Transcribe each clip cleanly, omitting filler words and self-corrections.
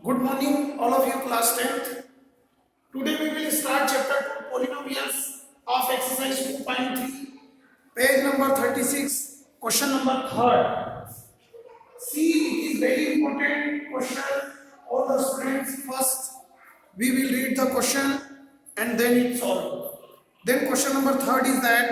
Good morning, all of you, class 10th. Today we will start chapter 2, polynomials of exercise 2.3, page number 36, question number 3rd. See, it is very important question. All the students, first we will read the question and then it solve. Then question number 3rd is that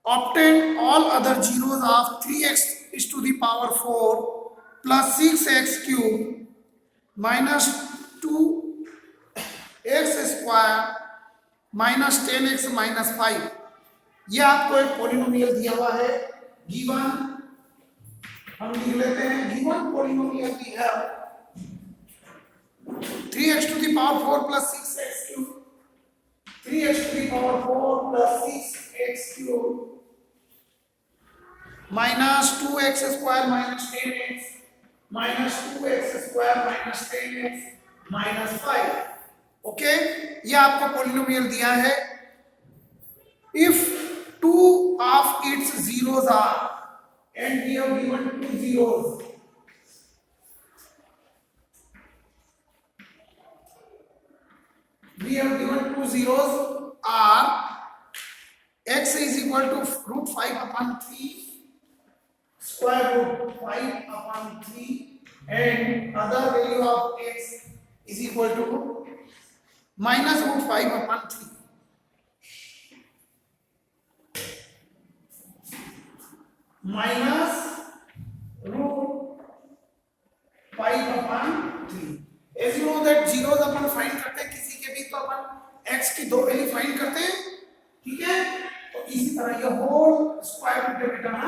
obtain all other zeros of 3x is to the power 4 plus 6x cube minus 2x square minus 10x minus 5। यह आपको एक polynomial दिया हुआ है given. हम लिख लेते हैं given polynomial we have 3x to the power 4 plus 6x cube, 3x to the power 4 plus 6x cube minus 2x square minus 10x minus 2x square minus 10x minus 5। Okay, ये आपको polynomial दिया है। If two of its zeros are and we have given two zeros, we have given two zeros are x is equal to root 5 upon 3 square root 5 upon 3 and other value of x is equal to minus root 5 upon 3. Minus root 5 upon 3. As you know that zeros upon find करते हैं किसी के भी, तो अपन x की दो value find करते हैं, ठीक है। तो इसी तरह ये होल स्क्वायर रूट है बेटा ना,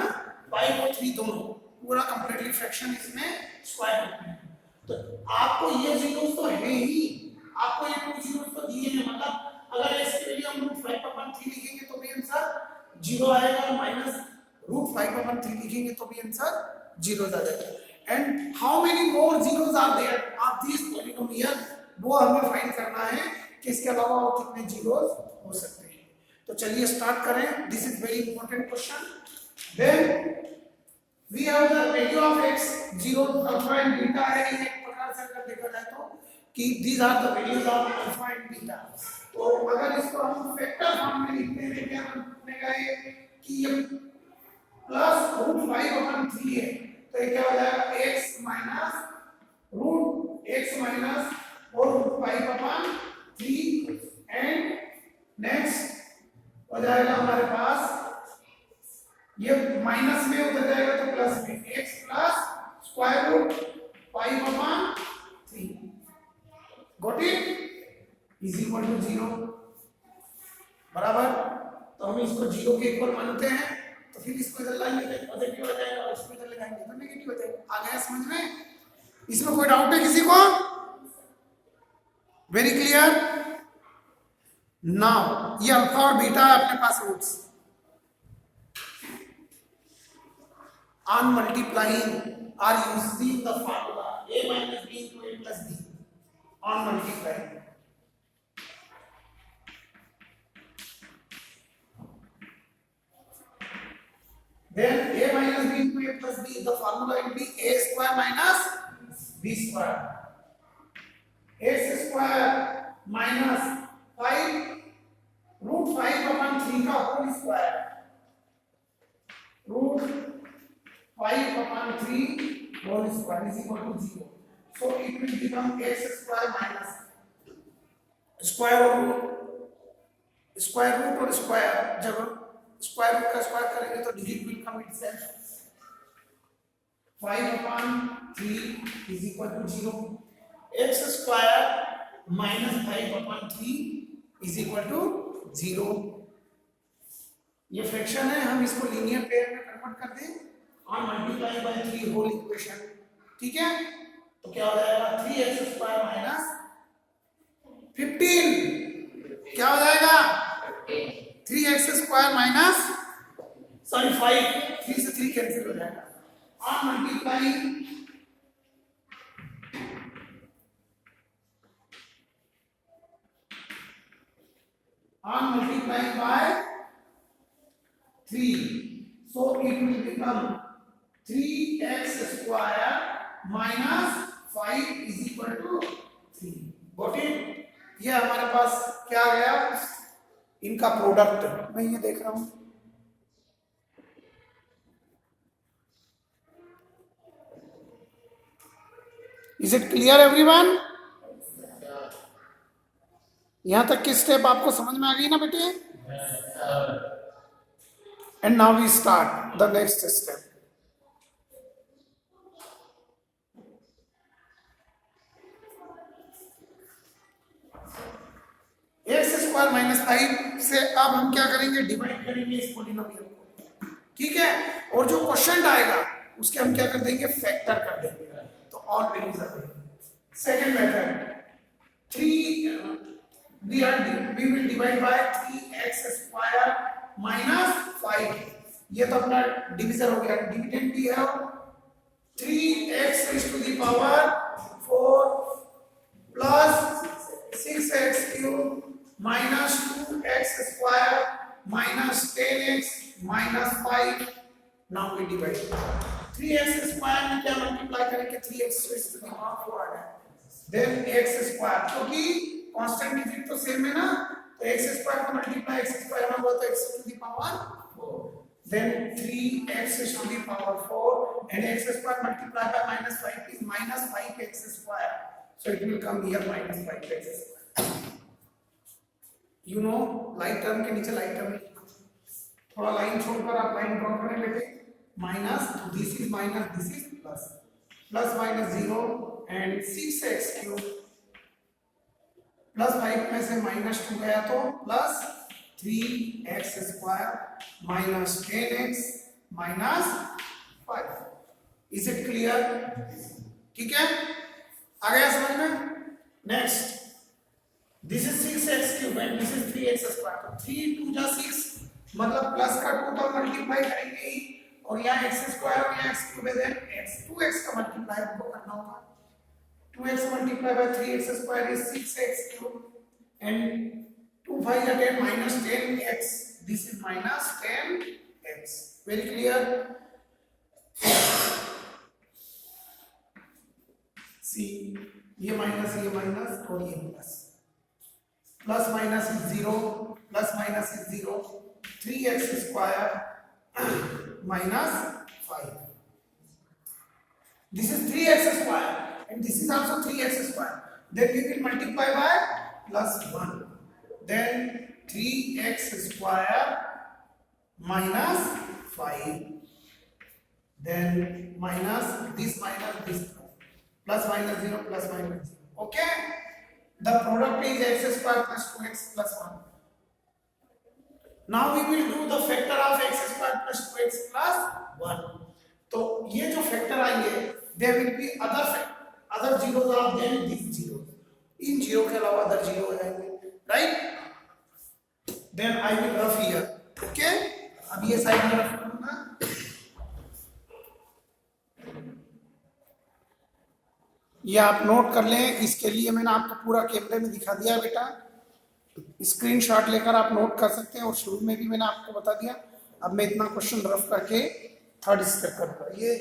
5 और 3 दोनों पूरा कंप्लीटली फ्रैक्शन इसमें स्क्वायर रूट में। तो आपको ये जीरोस तो है ही, आपको ये टू जीरोस तो दिए हैं, मतलब अगर x की वैल्यू हम रूट 5 अपॉन 3 लिखेंगे तो भी आंसर 0 आएगा, माइनस रूट 5 अपॉन 3 लिखेंगे तो भी आंसर 0 आ जाएगा। And how many more zeros are there of this polynomial, वो हमें फाइंड करना है कि इसके अलावा और कितने जीरोस हो सकते हैं। तो चलिए स्टार्ट करें। This is very important question. Then we have the value of x 0 alpha and beta है। एक प्रकार से अगर देखा जाए तो कि these are the values of alpha and beta. तो अगर इसको हम वेक्टर फॉर्म में लिखते हैं, क्या बनेगा ये कि ये प्लस रूट 5 अपॉन 3 है, तो ये क्या हो जाएगा x minus root x minus और रूट 5 अपॉन 3 एंड नेक्स्ट हो जाएगा हमारे पास ये माइनस में उधर जाएगा तो प्लस में x plus square root 5 upon 3 got it is equal to 0 बराबर। तो हम इसको 0 के इक्वल मानते हैं, तो फिर इसको इधर लाएंगे तो पॉजिटिव हो जाएगा और इसको इधर लगाएंगे तो नेगेटिव हो जाएगा। आ गया समझ में? इसमें कोई डाउट है किसी को? Very clear. नाउ ये अल्फा और बीटा है अपने पास roots. On multiplying are using the formula a minus b into a plus b on multiplying. Then a minus b into a plus b, the formula will be a square minus b square. x square minus 5 root 5 upon 3 का whole square, root 5 upon 3 whole square is equal to 0. So it will become x square minus square root और square, जब square root का square करेंगे तो digit will come itself. 5 upon 3 is equal to 0. x square minus 5 upon 3 is equal to 0. ये fraction है, हम इसको linear pair में कन्वर्ट कर दें और मल्टीप्लाई बाय 3 होल इक्वेशन, ठीक है। तो क्या हो जाएगा 3x स्क्वायर माइनस 15 क्या हो जाएगा 3x स्क्वायर माइनस 5, 3 से 3 कैंसिल हो जाएगा और multiply by 3, so it will become 3x square minus 5 is equal to 3। Got it? ये हमारे पास क्या आ गया, इनका प्रोडक्ट। मैं ये देख रहा हूं, इज इट क्लियर एवरीवन? यहां तक की स्टेप आपको समझ में आ गई ना बेटे? And now we start the next step. X square minus 5 से अब हम क्या करेंगे, डिवाइड करेंगे इस पोलिनोमियल को, ठीक है? और जो क्वेश्चन आएगा उसके हम क्या कर देंगे, फैक्टर कर देंगे। तो ऑल वैल्यूज आ जाएंगे। Second method 3 we will divide by 3x square minus 5। ये तो अपना डिवीजन हो गया। डिविडेंड भी है 3x raised to the power 4 plus 6x cube minus 2x square minus 10x minus 5। now we divide 3x square में क्या मल्टीप्लाई करेंगे, 3x raised to the power 4 आ गया। then x square, क्योंकि कांस्टेंट डिजिट तो same है ना, तो x square का मल्टीप्लाई x स्क्वायर में हुआ तो x to the power 4। then 3x to the power 4 and x square multiplied by minus 5 is minus 5x square, so it will come here minus 5x square। you know light term के नीचे light term थोड़ा line छोड़कर आप line draw करें बेटे, minus, this is minus, this is plus, plus minus 0 and 6x cube plus 5 में से minus 2 गया तो plus 3x square minus 10x minus 5। Is it clear? ठीक है, आ गया समझ में? Next, this is 6x cube and this is 3x square. 3 2 जा 6 मतलब प्लस का 2 तो मल्टीप्लाई करेंगे ही, और यहाँ x स्क्वायर और यहाँ x क्यूब है, देन x 2x का मल्टीप्लाई हमको करना होगा। 2x multiplied by 3x square is 6x cube and 2 5 are 10 minus 10x, this is minus 10x। very clear? see, ये माइनस और ये plus, plus minus is 0, plus minus is 0, 3x square minus 5, this is 3x square and this is also 3x square, then we will multiply by plus 1, then 3x square minus 5, then minus this plus minus 0 plus minus 0, okay? The product is x square plus 2x plus 1। now we will do the factor of x square plus 2x plus 1। तो ये जो factor आएंगे, there will be other zeros are then these zeros, in zero के अलावा other zero हो जाएंगे, right? then I will rough here, okay? अब ये साइड में रफ करूंगा, ये आप नोट कर लें। इसके लिए मैंने आपको पूरा कैमरे में दिखा दिया है बेटा, स्क्रीनशॉट लेकर आप नोट कर सकते हैं, और शुरू में भी मैंने आपको बता दिया। अब मैं इतना क्वेश्चन रफ करके थर्ड स्टेप करूंगा। ये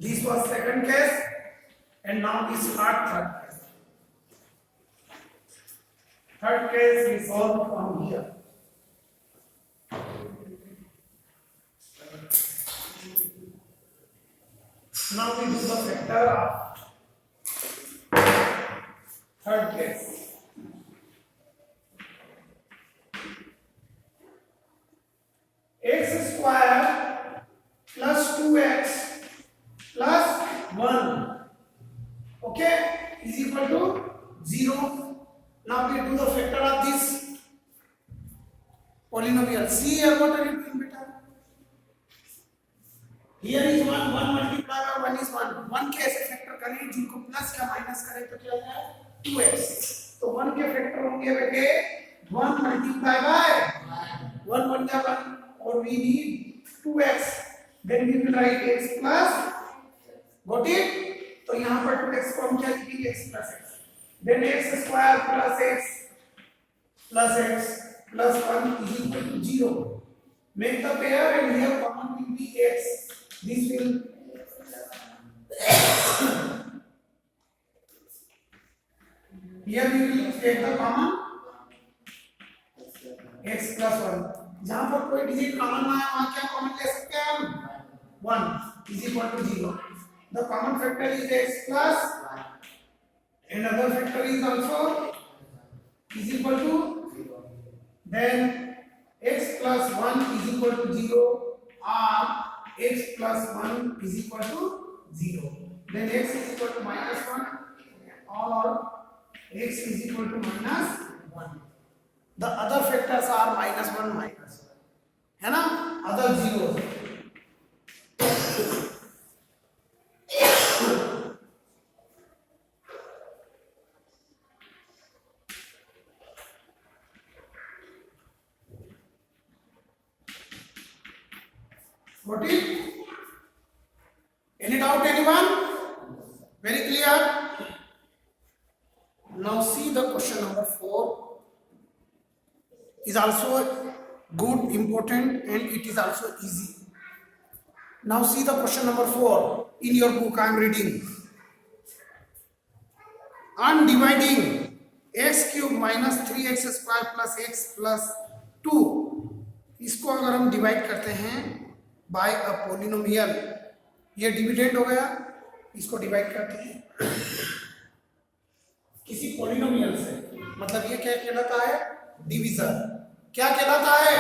this was second case and now we start third case। third case we solve from here। now we do the factor of third case। x square plus 2x plus 1, okay, is equal to 0। now we do the factor of this polynomial। see here what are you doing beta, here is 1 multiplied by 1 is 1, 1 के ऐसे factor करें जिनको plus या minus करें तो क्या होगा 2x। तो 1 के फैक्टर होंगे बेटे 1 multiplied by 1 1 का 1 और we need 2x, then we will write x plus, got it? तो यहाँ पर 2x को हम क्या लिखेंगे, x plus x, then x square plus x plus 1 is equal to 0। make the pair and here common will be x, this will here we will take the common x plus 1. जहां पर कोई digit common ना है वहां क्या common ले सकते हैं हम 1 is equal to 0. The common factor is x plus and other factor is also is equal to 0. Then x plus 1 is equal to 0 or x plus 1 is equal to 0. Then x is equal to minus 1 or x is equal to minus 1. The other factors are minus 1 minus 1 है ना, other zeros. Got it? Any doubt anyone? Very clear? Now see the question number 4 is also good, important, and it is also easy. Now see the question number 4 in your book. I am reading. On dividing x cube minus 3x square plus x plus 2, इसको अगर हम divide करते हैं bye अ polynomial, ये dividend हो गया, इसको divide करते हैं किसी पोलिनोमियल से, मतलब ये क्या कहलाता है डिवीजर. क्या कहलाता है?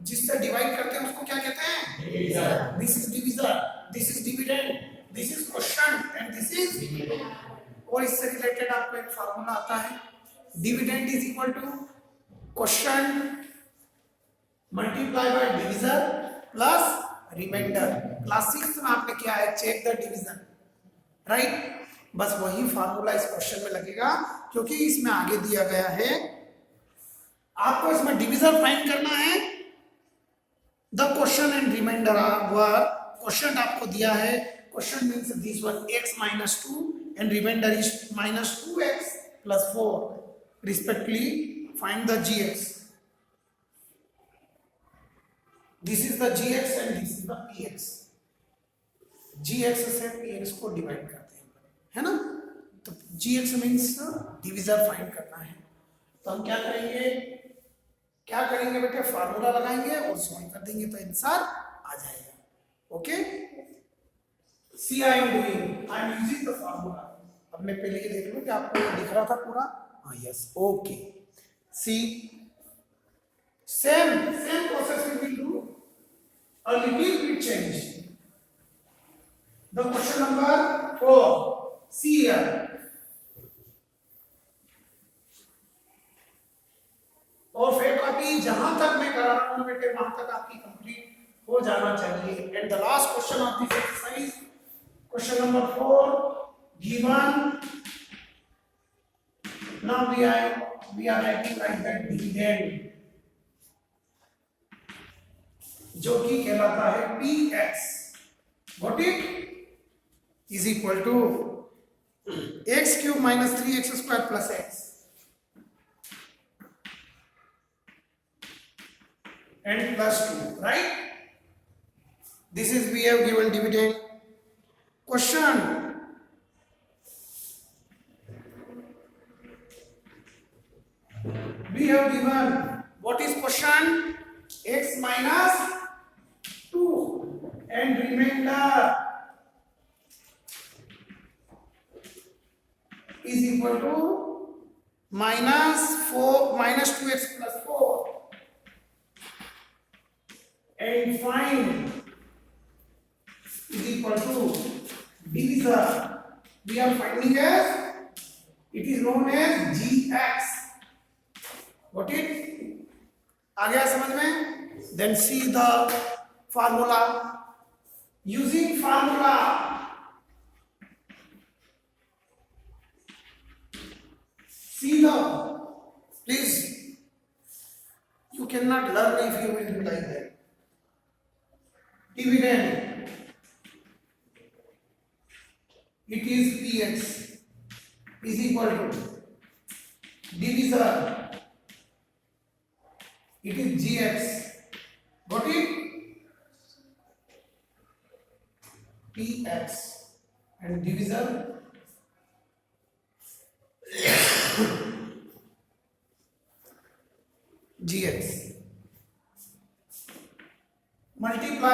जिससे डिवाइड करते हैं उसको क्या कहते हैं divisor. This is divisor, this is dividend, this is quotient and this is. और इससे रिलेटेड आपको एक फार्मूला आता है, dividend is equal to quotient multiply by divisor plus remainder. Class 6 में आपने क्या है, चेक द डिवीजन, राइट. बस वही फार्मूला इस क्वेश्चन में लगेगा, क्योंकि इसमें आगे दिया गया है आपको इसमें डिवीजर फाइंड करना है. The question and remainder question आपको दिया है. Question means this one x minus 2 and remainder is minus 2x plus 4 respectively. Find the gx. This is the gx and this is the px. gx से px को divide करते हैं, है ना. तो gx मीन्स डिवीजर फाइंड करना है. तो हम क्या करेंगे बेटे, फार्मूला लगाएंगे और सॉल्व कर देंगे तो आंसर आ जाएगा. Okay, see I am doing, I am using the formula. अब मैं पहले ये देख लूं कि आपको ये दिख रहा था पूरा. हाँ, yes, okay. See same process we will do a little bit change. The question number 4, see here. और फिर कॉपी जहां तक मैं करा रहा हूं बेटे वहां तक आपकी कंप्लीट हो जाना चाहिए. And the last question of this exercise, question number 4 given. Now we are writing like that dividend, जो कि कहलाता है px. Got it? Is equal to x cube minus 3x square plus x and plus 2, right? This is we have given dividend. Question. We have given what is question? X minus 2 and remainder is equal to minus 2x plus 4 and find is equal to divisor. We are finding as it is known as gx. Got it? आ गया समझ में? Then see the formula. Using formula, see the, please, you cannot learn if you will do like that. Dividend, it is px is equal to divisor, it is gx. Got it? px and divisor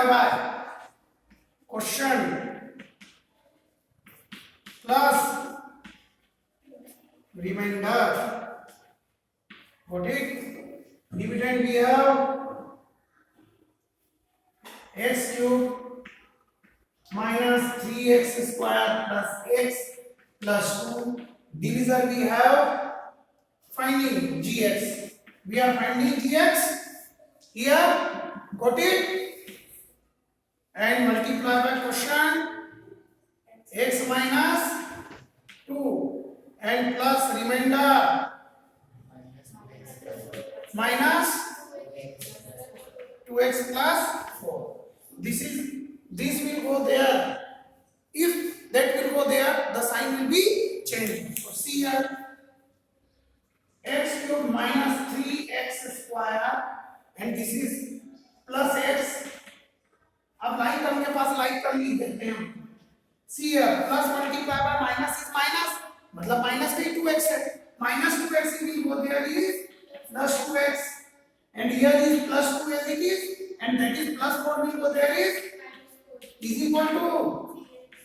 multiply by quotient plus remainder. Got it? Dividend we have x cube minus 3x square plus x plus 2. Divisor we have finding gx. We are finding gx here. Got it? And multiply by quotient x minus 2 and plus remainder minus 2x plus 4. This will go there. If that will go there, the sign will be changed. So see here, x cube minus 3x square and this is plus x. अब line term के पास line term लिख देते हैं हम. See here plus multiply by minus is minus, मतलब minus का ही 2x है. Minus 2x will go there is plus 2x and here is plus 2 as it is and that is plus 4 will go there is equal to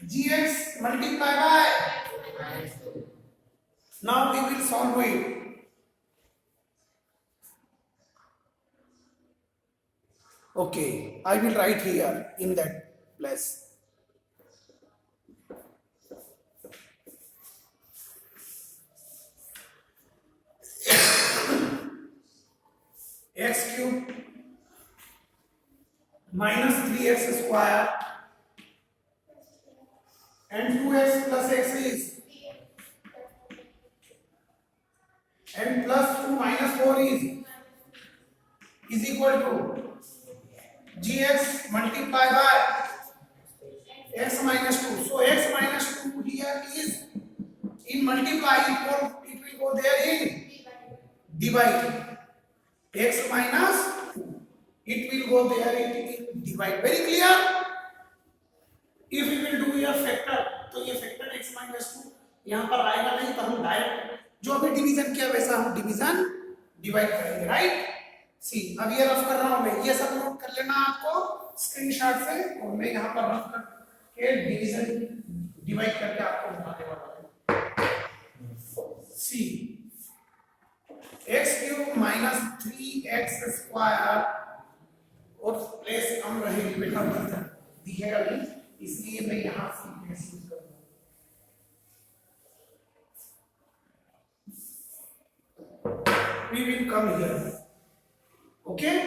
gx multiply by. Now we will solve it. Okay, I will write here in that place. X cube minus 3x square and 2x plus x is and plus 2 minus 4 is equal to gx multiply by x minus 2. So x minus 2 here is in multiply, it will go there in divide. X minus 2 it will go there in divide. Very clear? If we will do here factor, तो ये factor x minus 2 यहाँ पर आएगा नहीं, तो हम direct जो अभी डिवीजन किया वैसा हम डिवीजन डिवाइड करेंगे. राइट? सी अब ये रफ कर रहा हूं मैं, ये सब नोट कर लेना आपको स्क्रीनशॉट से, और मैं यहाँ पर रफ करके डिवीजन डिवाइड करके आपको बताने वाला हूँ. सी x cube minus 3x square और प्लेस कम रहेगी बेटा, दिखेगा नहीं, इसलिए मैं यहाँ से प्लेस यूज करूँगा. We will come here. Okay?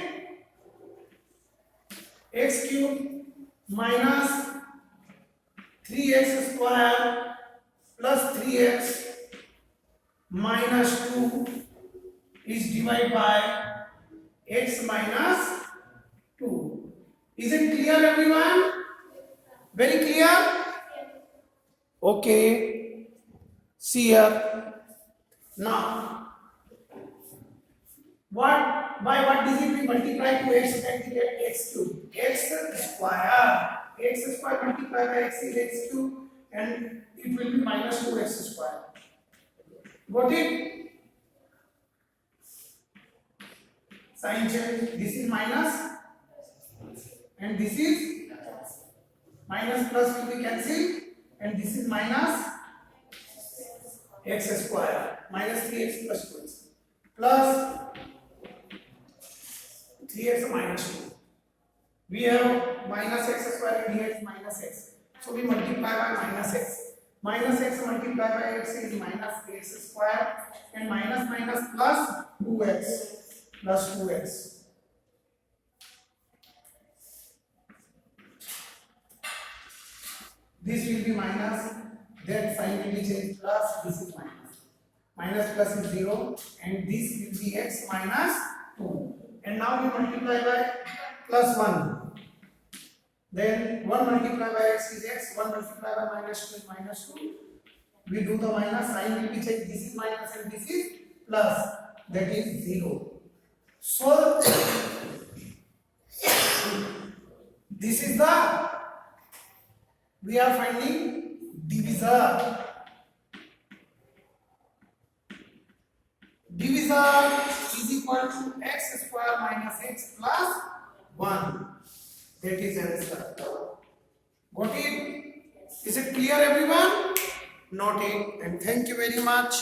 X cube minus 3x square plus 3x minus 2 is divided by x minus 2. Is it clear, everyone? Very clear? Okay. See here. Now, by what digit we multiply to x and we get x cube? X square. X square multiplied by x is x cube and it will be minus 2x square. Got it? Sign change. This is minus and this is minus, plus will be cancelled and this is minus x square minus 3x plus 2x plus 3x minus 2. We have minus x square and here is minus x. So we multiply by minus x. Minus x multiplied by x is minus x square and minus minus plus 2x plus 2x. This will be minus, that sign will be changed plus, this is minus. Minus plus is 0 and this will be x minus 2. And now we multiply by plus 1. Then 1 multiplied by x is x, 1 multiplied by minus 2 is minus 2. We do the minus, sign will be changed, this is minus and this is plus, that is 0. So this is the, we are finding divisor. Divisor is equal to x square minus x plus 1. That is answer. Got it? Is it clear everyone? Note it and thank you very much.